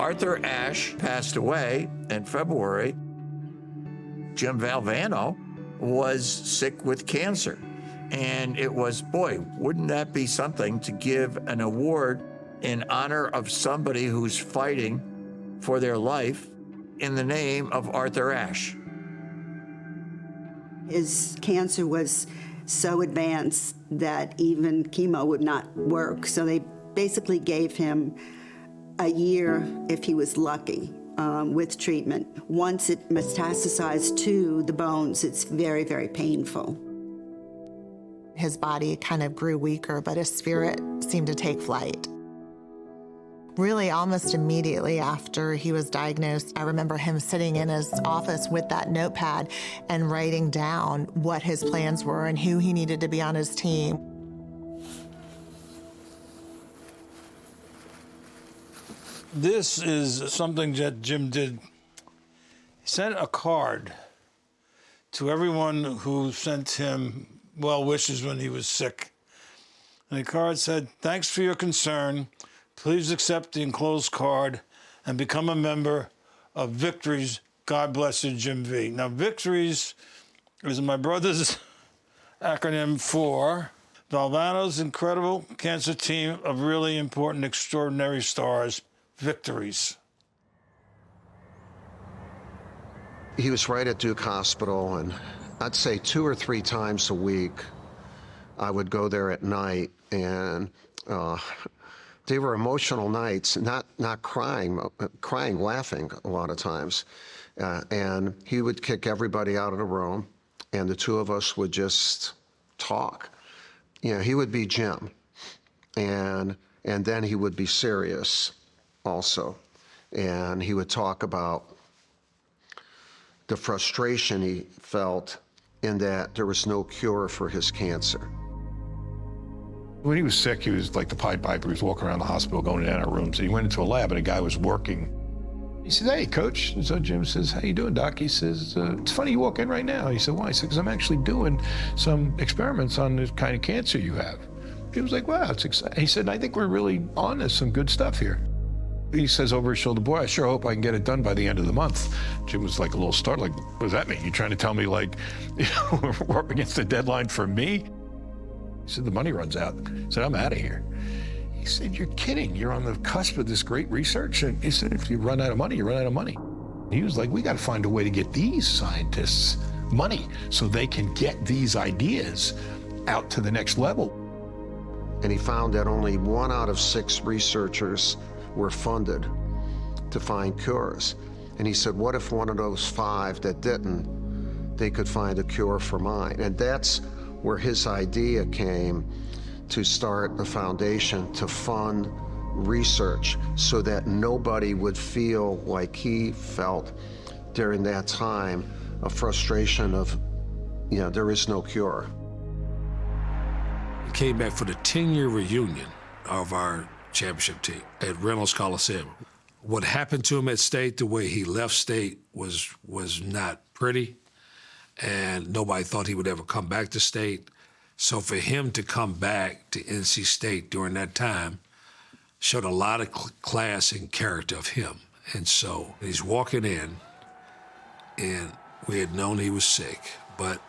Arthur Ashe passed away in February. Jim Valvano was sick with cancer. And it was, boy, wouldn't that be something to give an award in honor of somebody who's fighting for their life in the name of Arthur Ashe. His cancer was so advanced that even chemo would not work. So they basically gave him a year, if he was lucky, with treatment. Once it metastasized to the bones, it's very, very painful. His body kind of grew weaker, but his spirit seemed to take flight. Really, almost immediately after he was diagnosed, I remember him sitting in his office with that notepad and writing down what his plans were and who he needed to be on his team. This is something that Jim did. He sent a card to everyone who sent him well wishes when he was sick. And the card said, "Thanks for your concern. Please accept the enclosed card and become a member of Victories. God bless you, Jim V." Now, Victories is my brother's acronym for Valvano's incredible cancer team of really important, extraordinary stars, Victories. He was right at Duke Hospital, and I'd say 2 or 3 times a week I would go there at night, and they were emotional nights, not crying, laughing a lot of times. And he would kick everybody out of the room, and the two of us would just talk. You know, he would be Jim, and then he would be serious also. And he would talk about the frustration he felt in that there was no cure for his cancer. When he was sick, he was like the Pied Piper. He was walking around the hospital, going in and out of rooms. And he went into a lab, and a guy was working. He said, "Hey, Coach." And so Jim says, "How you doing, Doc?" He says, "It's funny you walk in right now." He said, "Why?" He said, "Because I'm actually doing some experiments on the kind of cancer you have." He was like, "Wow, it's exciting." He said, "I think we're really on to some good stuff here." He says over his shoulder, "Boy, I sure hope I can get it done by the end of the month." Jim was like a little startled, like, "What does that mean? You trying to tell me, like, you know, we're up against the deadline for me?" He said, "The money runs out." He said, "I'm out of here." He said, "You're kidding. You're on the cusp of this great research." And he said, "If you run out of money, you run out of money." He was like, "We got to find a way to get these scientists money so they can get these ideas out to the next level." And he found that only 1 out of 6 researchers were funded to find cures. And he said, what if one of those 5 that didn't, they could find a cure for mine? And that's where his idea came to start a foundation to fund research so that nobody would feel like he felt during that time, a frustration of, you know, there is no cure. He came back for the 10-year reunion of our championship team at Reynolds Coliseum. What happened to him at State, the way he left State was not pretty, and nobody thought he would ever come back to State. So for him to come back to NC State during that time showed a lot of class and character of him. And so he's walking in, and we had known he was sick, but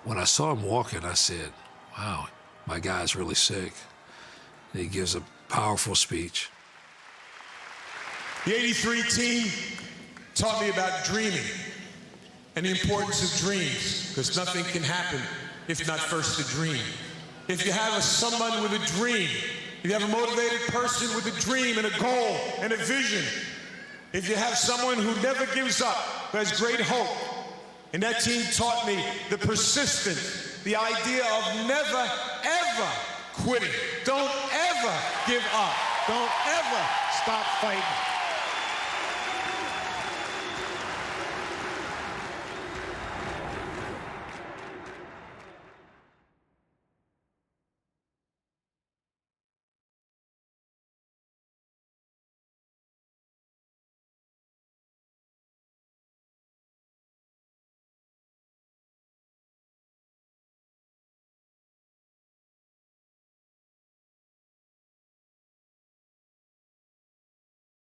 when I saw him walking, I said, wow, my guy's really sick. And he gives a powerful speech. The '83 team taught me about dreaming and the importance of dreams, because nothing can happen if not first a dream. If you have someone with a dream, if you have a motivated person with a dream and a goal and a vision, if you have someone who never gives up, who has great hope, and that team taught me the persistence, the idea of never, ever quitting. Don't ever give up. Don't ever stop fighting.